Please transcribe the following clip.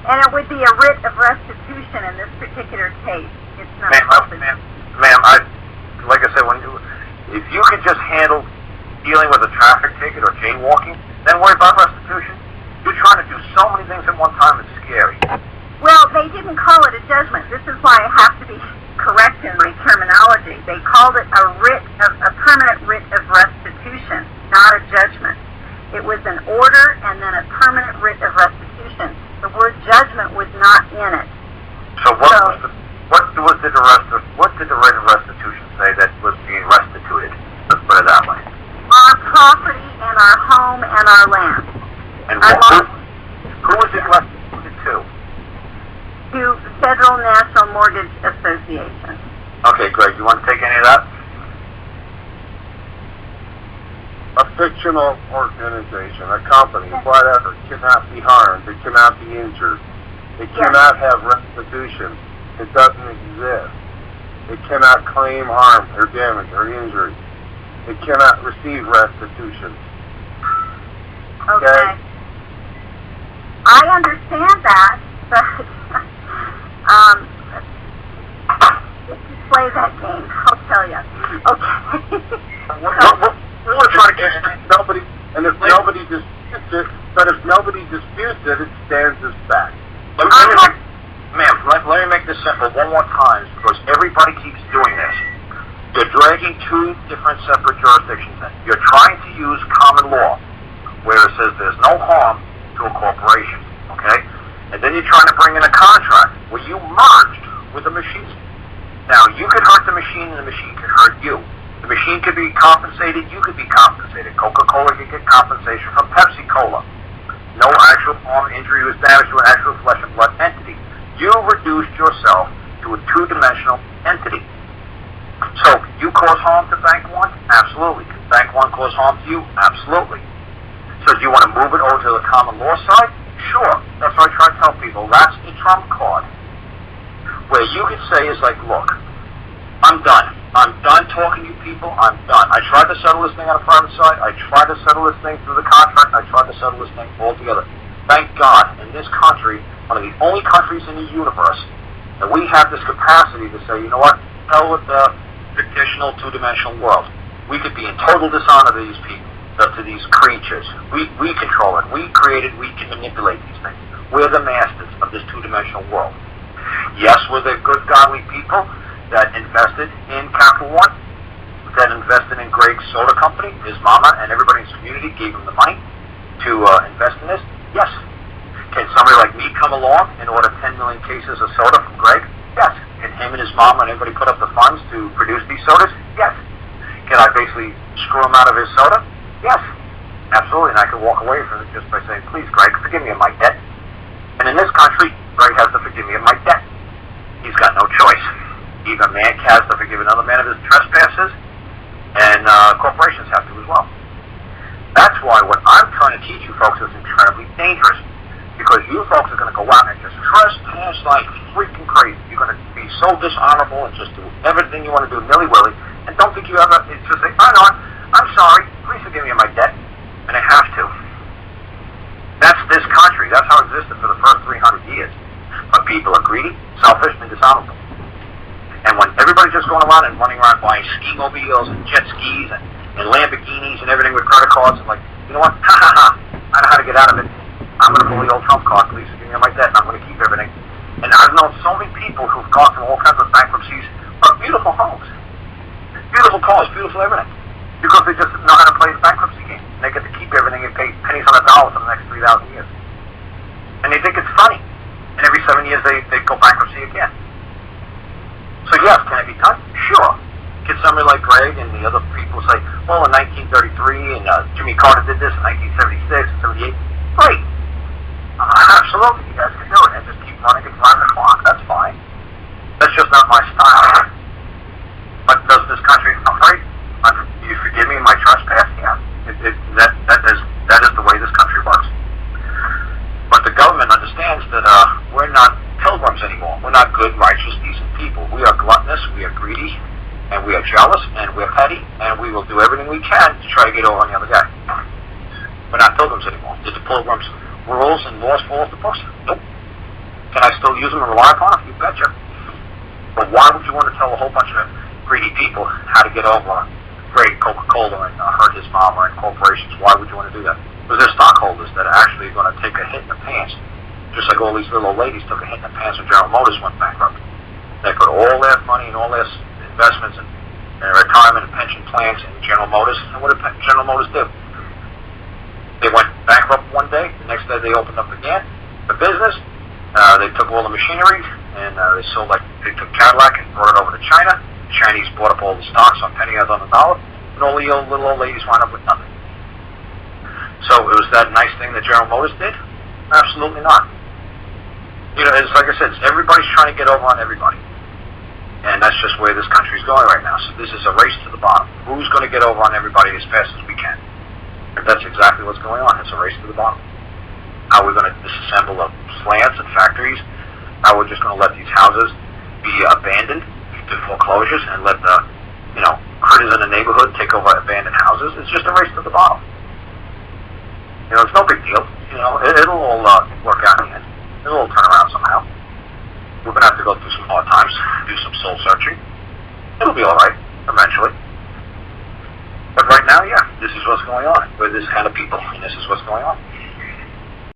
And it would be a writ of restitution in this particular case. It's not Ma'am, like I said, if you could just handle dealing with a traffic ticket or jaywalking, then worry about restitution. You're trying to do so many things at one time, it's scary. Well, they didn't call it a judgment. This is why I have to be correct in my terminology. They called it a permanent writ of restitution, not a judgment. It was an order and then a permanent writ of restitution. The word judgment was not in it. So what did the writ of restitution say that was being restituted? Let's put it that way. Our property and our home and our land. And who was it restituted to? To the Federal National Mortgage Association. Okay, Greg, you want to take any of that? A fictional organization, a company, whatever, cannot be harmed. It cannot be injured. It cannot have restitution. It doesn't exist. It cannot claim harm or damage or injury. It cannot receive restitution. Okay. I understand that, but let's play that game. I'll tell you. Okay. We're trying to get nobody, and if nobody disputes it, but if nobody disputes it, it stands as fact. Let me make this simple one more time, because everybody keeps doing this. You're dragging two different separate jurisdictions in. You're trying to use common law, where it says there's no harm to a corporation, okay? And then you're trying to bring in a contract where you merged with a machine. Now, you could hurt the machine, and the machine could hurt you. The machine could be compensated, you could be compensated. Coca-Cola could get compensation from Pepsi-Cola. No actual harm, injury was damage to an actual flesh and blood entity. You reduced yourself to a two-dimensional entity. So, you cause harm to Bank One? Absolutely. Can Bank One cause harm to you? Absolutely. So, do you want to move it over to the common law side? Sure. That's what I try to tell people. That's the trump card. Where you could say is like, look, I'm done. I'm done talking to you people. I'm done. I tried to settle this thing on a private side. I tried to settle this thing through the contract. I tried to settle this thing all together. Thank God, in this country, one of the only countries in the universe, that we have this capacity to say, you know what, hell with the fictional two-dimensional world. We could be in total dishonor to these people, to these creatures. We control it. We create it. We can manipulate these things. We're the masters of this two-dimensional world. Yes, we're the good, godly people that invested in Capital One, that invested in Greg's soda company. His mama and everybody in his community gave him the money to invest in this. Yes. Can somebody like me come along and order 10 million cases of soda from Greg? Yes. Can him and his mama and everybody put up the funds to produce these sodas? Yes. Can I basically screw him out of his soda? Yes. Absolutely. And I can walk away from it just by saying, please, Greg, forgive me of my debt. And in this country, Greg has to forgive me of my debt. He's got no choice. Even man has to forgive another man of his trespasses, and corporations have to as well. That's why what I'm trying to teach you folks is incredibly dangerous, because you folks are going to go out and just trespass like freaking crazy. You're going to be so dishonorable and just do everything you want to do nilly-willy, and don't think you ever, it's just say, oh no, I'm sorry, please forgive me of my debt, and I have to. That's this country. That's how it existed for the first 300 years. But people are greedy, selfish, and dishonorable. And when everybody's just going around and running around buying ski-mobiles and jet skis and Lamborghinis and everything with credit cards, and like, you know what, ha ha ha, I know how to get out of it. I'm going to pull the old trump card, please forgive me like that, and I'm going to keep everything. And I've known so many people who've gone through all kinds of bankruptcies, but beautiful homes, beautiful cars, beautiful everything, because they just know how to play the bankruptcy game. And they get to keep everything and pay pennies on the dollar for the next 3,000 years. And they think it's funny. And every 7 years they go bankruptcy again. So yes, can it be done? Sure. Can somebody like Greg and the other people say, well, in 1933 and Jimmy Carter did this in 1976 and 78? Great. Absolutely, you guys can do it. And just keep running and driving the clock. That's fine. That's just not my style. But does this country operate? Do you forgive me my trespass? Yeah. That is the way this country works. But the government understands that we're not pilgrims anymore. We're not good, righteous, decent people. We are gluttonous, we are greedy, and we are jealous, and we're petty, and we will do everything we can to try to get over on the other guy. We're not pilgrims anymore. Did the pilgrims' rules and laws fall off the books? Nope. Can I still use them and rely upon them? You betcha. But why would you want to tell a whole bunch of greedy people how to get over great Coca-Cola and hurt his mom or in corporations? Why would you want to do that? Because they're stockholders that are actually going to take a hit in the pants, just like all these little old ladies took a hit in the pants when General Motors went bankrupt. They put all their money and all their investments and retirement and pension plans in General Motors. And what did General Motors do? They went bankrupt one day. The next day they opened up again the business. They took all the machinery and they sold, like, they took Cadillac and brought it over to China. The Chinese bought up all the stocks on pennies on the dollar, and all the little old ladies wound up with nothing. So it was that nice thing that General Motors did? Absolutely not. You know, it's like I said, everybody's trying to get over on everybody. And that's just where this country's going right now. So this is a race to the bottom. Who's going to get over on everybody as fast as we can? And that's exactly what's going on. It's a race to the bottom. How we're going to disassemble the plants and factories. How we're just going to let these houses be abandoned to foreclosures and let the, you know, critters in the neighborhood take over abandoned houses. It's just a race to the bottom. You know, it's no big deal. You know, it'll all work out in the end. It'll all turn around somehow. We're going to have to go through some hard times, do some soul searching. It'll be all right, eventually. But right now, yeah, this is what's going on. We're this kind of people, and this is what's going on.